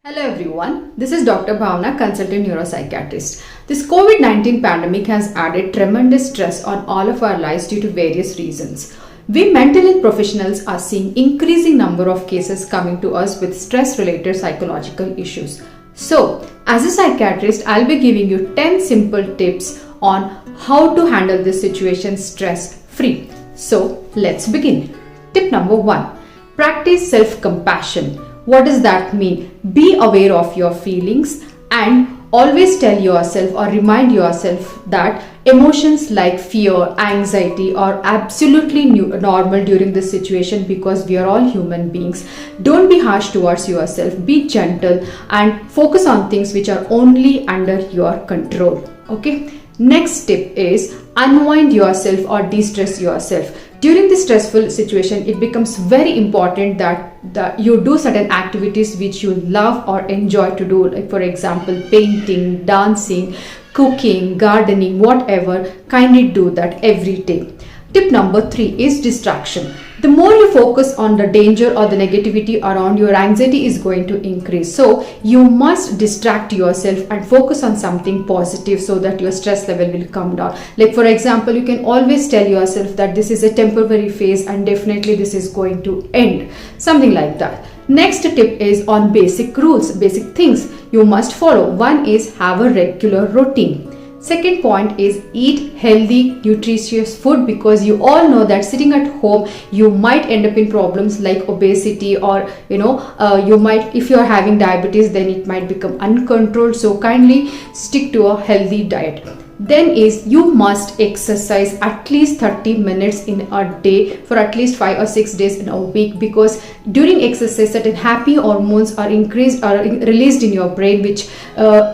Hello everyone, this is Dr. Bhavna, consultant neuropsychiatrist. This COVID-19 pandemic has added tremendous stress on all of our lives due to various reasons. We mental health professionals are seeing increasing number of cases coming to us with stress-related psychological issues. So, as a psychiatrist, I'll be giving you 10 simple tips on how to handle this situation stress-free. So, let's begin. Tip number 1. Practice self-compassion. What does that mean? Be aware of your feelings and always tell yourself or remind yourself that emotions like fear, anxiety are absolutely normal during this situation because we are all human beings. Don't be harsh towards yourself. Be gentle and focus on things which are only under your control. Okay. Next tip is unwind yourself or de-stress yourself. During this stressful situation, it becomes very important that you do certain activities which you love or enjoy to do. Like for example, painting, dancing, cooking, gardening, whatever. Kindly do that every day. Tip number 3 is distraction. The more you focus on the danger or the negativity around, your anxiety is going to increase. So you must distract yourself and focus on something positive so that your stress level will come down. Like for example, you can always tell yourself that this is a temporary phase and definitely this is going to end. Something like that. Next tip is on basic rules, basic things you must follow. One is have a regular routine. Second point is eat healthy, nutritious food because you all know that sitting at home, you might end up in problems like obesity or, you might, if you're having diabetes, then it might become uncontrolled. So kindly stick to a healthy diet. Then is you must exercise at least 30 minutes in a day for at least 5 or 6 days in a week because during exercise certain happy hormones are released in your brain which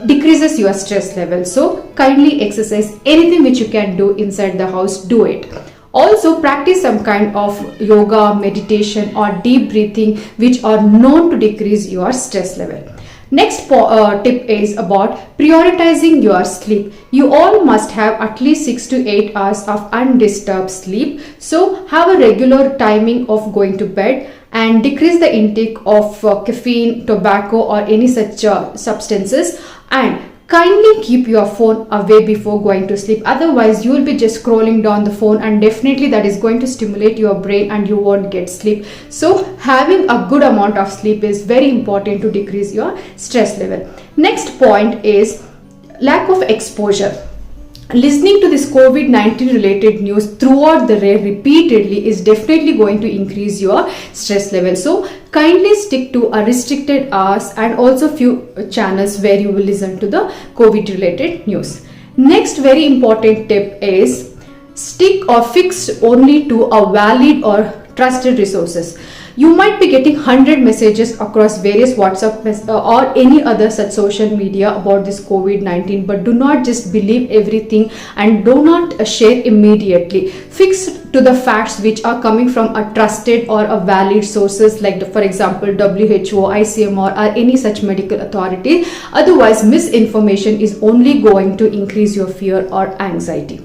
decreases your stress level. So kindly exercise. Anything which you can do inside the house, do it. Also practice some kind of yoga, meditation or deep breathing which are known to decrease your stress level. Next tip is about prioritizing your sleep. You all must have at least 6 to 8 hours of undisturbed sleep. So have a regular timing of going to bed and decrease the intake of caffeine, tobacco or any such substances, and kindly keep your phone away before going to sleep. Otherwise, you will be just scrolling down the phone and definitely that is going to stimulate your brain and you won't get sleep. So having a good amount of sleep is very important to decrease your stress level. Next point is lack of exposure. Listening to this COVID-19 related news throughout the day repeatedly is definitely going to increase your stress level. So kindly stick to a restricted hours and also few channels where you will listen to the COVID related news. Next very important tip is stick or fix only to a valid or trusted resources. You might be getting 100 messages across various WhatsApp or any other such social media about this COVID-19, but do not just believe everything and do not share immediately. Fix to the facts which are coming from a trusted or a valid sources like for example WHO, ICMR or any such medical authority. Otherwise, misinformation is only going to increase your fear or anxiety.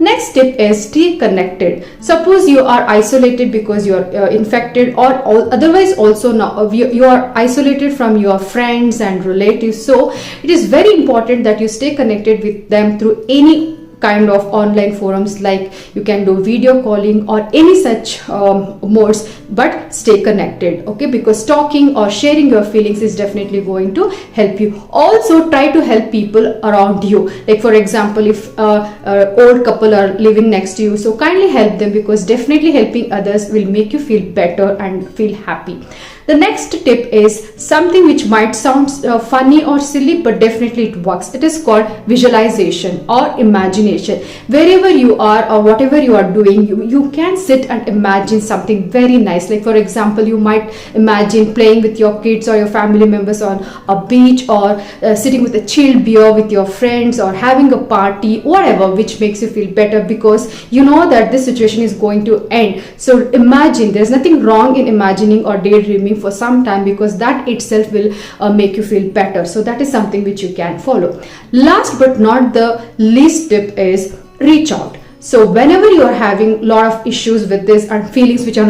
Next tip is stay connected. Suppose you are isolated because you are infected or otherwise also now you are isolated from your friends and relatives. So it is very important that you stay connected with them through any kind of online forums, like you can do video calling or any such modes, but stay connected, okay, because talking or sharing your feelings is definitely going to help you. Also try to help people around you, like for example if old couple are living next to you, so kindly help them because definitely helping others will make you feel better and feel happy. The next tip is something which might sound funny or silly, but definitely it works. It is called visualization or imagination. Wherever you are or whatever you are doing, you can sit and imagine something very nice. Like for example, you might imagine playing with your kids or your family members on a beach or sitting with a chilled beer with your friends or having a party, whatever which makes you feel better because you know that this situation is going to end. So imagine, there's nothing wrong in imagining or daydreaming for some time because that itself will make you feel better. So that is something which you can follow. Last but not the least tip is reach out. So whenever you are having a lot of issues with this and feelings which you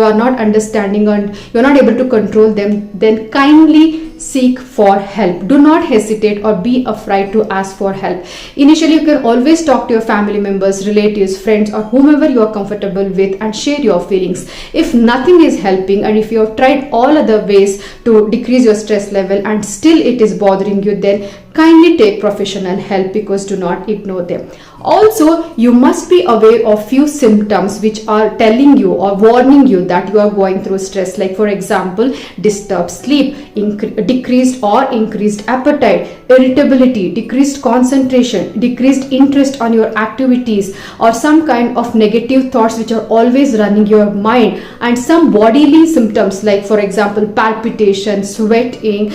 are not understanding and you are not able to control them, then kindly seek for help. Do not hesitate or be afraid to ask for help. Initially, you can always talk to your family members, relatives, friends, or whomever you are comfortable with and share your feelings. If nothing is helping, and if you have tried all other ways to decrease your stress level and still it is bothering you, then kindly take professional help, because do not ignore them. Also, you must be aware of few symptoms which are telling you or warning you that you are going through stress, like for example, disturbed sleep, decreased or increased appetite, irritability, decreased concentration, decreased interest on your activities, or some kind of negative thoughts which are always running your mind, and some bodily symptoms like for example palpitation, sweating,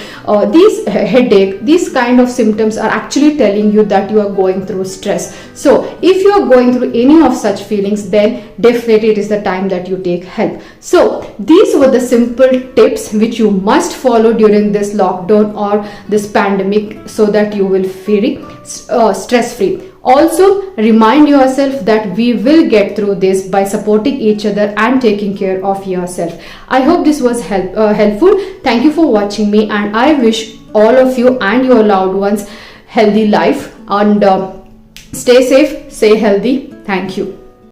these headache. These kind of symptoms are actually telling you that you are going through stress. So if you are going through any of such feelings, then definitely it is the time that you take help. So these were the simple tips which you must follow during this lockdown or this pandemic, so that you will feel stress free. Also, remind yourself that we will get through this by supporting each other and taking care of yourself. I hope this was helpful. Thank you for watching me, and I wish all of you and your loved ones healthy life, and stay safe, stay healthy. Thank you.